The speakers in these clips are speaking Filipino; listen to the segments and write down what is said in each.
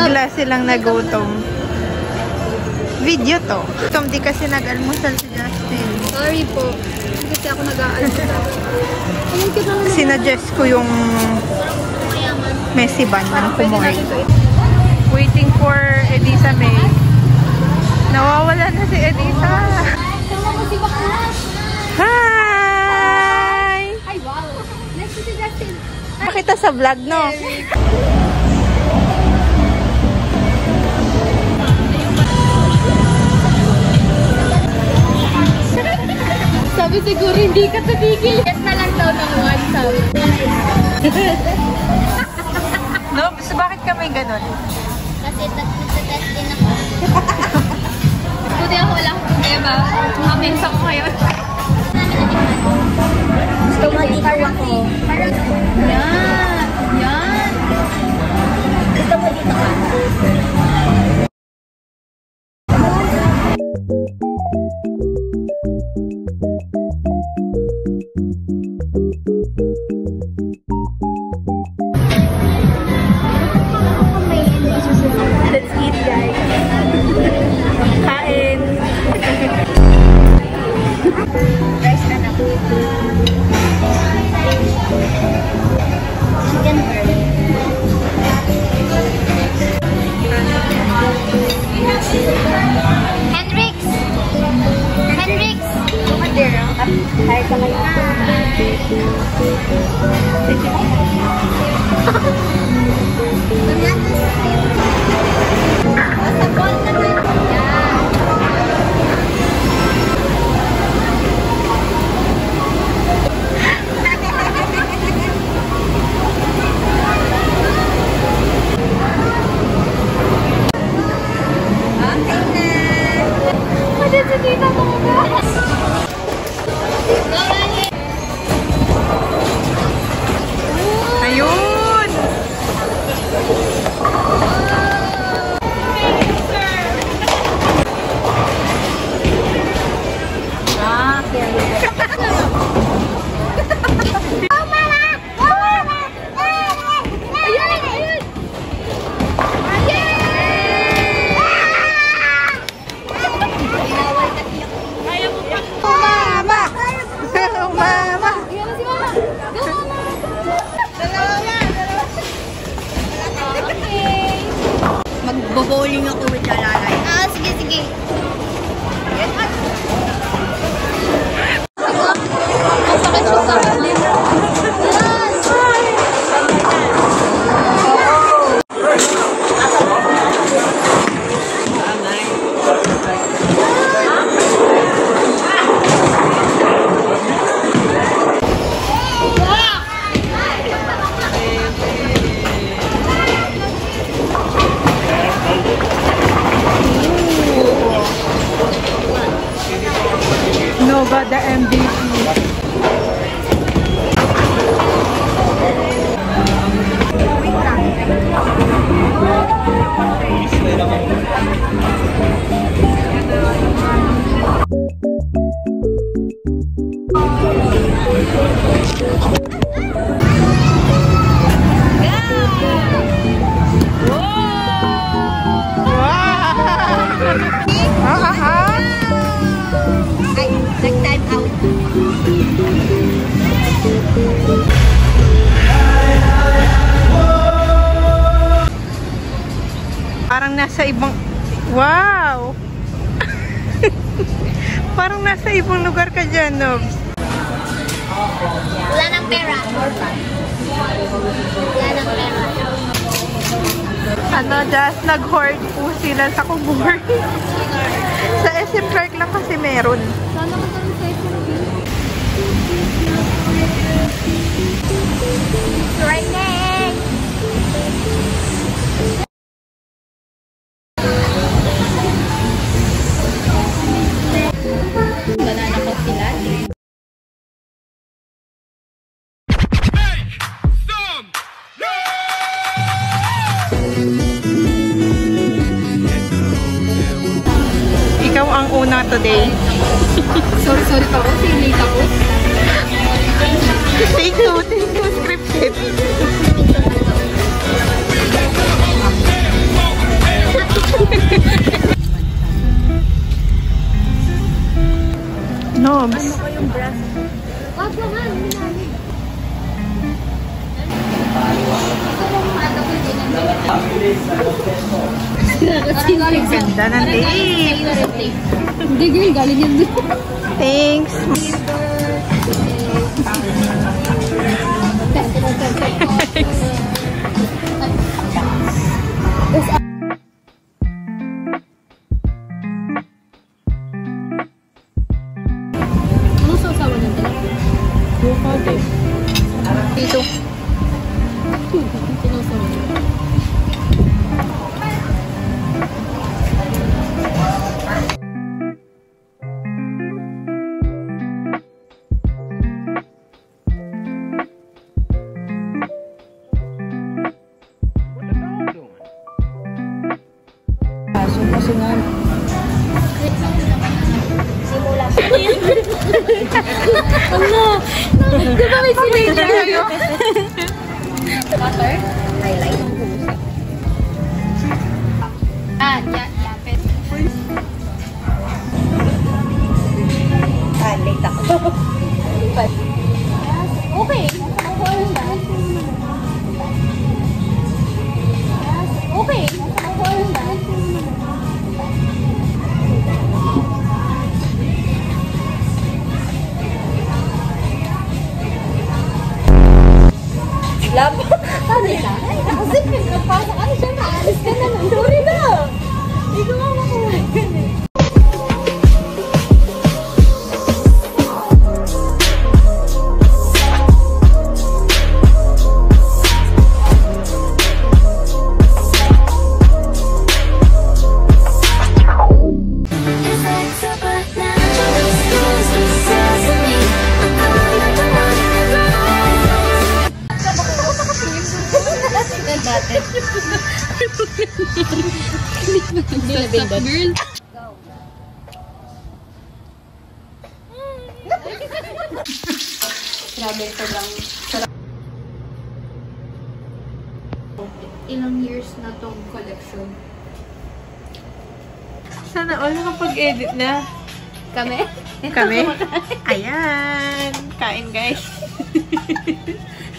Bigla silang nagutom. Video to. Di kasi nag-almusal si Justin. Sorry po. Kasi ako nag-aalmusal. Sinuggest ko yung Messi Ban ng Kumoy. Waiting for Edisa May. Nawawala na si Edisa. Hi! Ay, wow. Next to si Justin. Makita sa vlog, no? Sabi siguro hindi ka tumigil. Yes na lang daw ng one sabi. No, so bakit kami ganun? Kasi nagtitest din ako. Buti ako wala akong problema. Amens ako ngayon. Gusto mo dito ako. Yan. Yan. Gusto mo dito ka. Let's eat, guys. Kain. Rice na na. Chicken curry. Hendrix! Hendrix! Madera. Hi, kamay. Ayun! Magbo-bowling ako with Jalalay. Ah, sige, sige. Masakit siya sa akin. Nova, the MVP. Nag-time out. Parang nasa ibang... Wow! Parang nasa ibang lugar ka dyan, Nobs. Wala ng pera. Wala ng pera. Ano, just nag-hoard po sila sa Kubor. Sa SM Clark lang kasi meron. Sana ko tayo sa SM right next! Banana ko sila. Ikaw ang una today. Sorry pa ako. Sinate ako. Take two scripted. Ganda ng tape. Hindi girl, galing yan dito. Thanks. Ano sa usawa ng dalawa? Dito. Sinusawa niya. Kasi nga, Simula pa. Ano? Di ba may sinigay? Water? Highlight. Lapis. late ako. Okay. Okay. Lab. Tadi ka? Nakasip ka. Nagpasok ka na siya. Naalis ka na. Sorry na. Hindi ko nga makuha. Hindi na bindot. Girl. Grabe ito lang. Ilang years na tong collection? Sana all nakapag-edit na. Kami? Kami? Ayan. Kain, guys.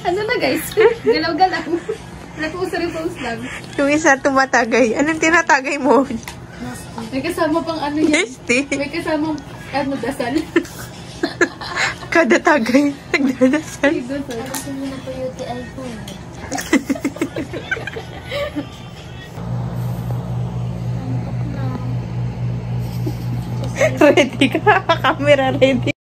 Ano na guys? Galaw-galaw. Nag-uusar-repose lang. Yung isa tumatagay. Anong tinatagay mo? May kasama pang ano yan. Nasty. May kasama ano, dasal. Kada tagay, nagdadasal. Dasal. Kasi mo na po yung iPhone. Ready ka? Camera ready.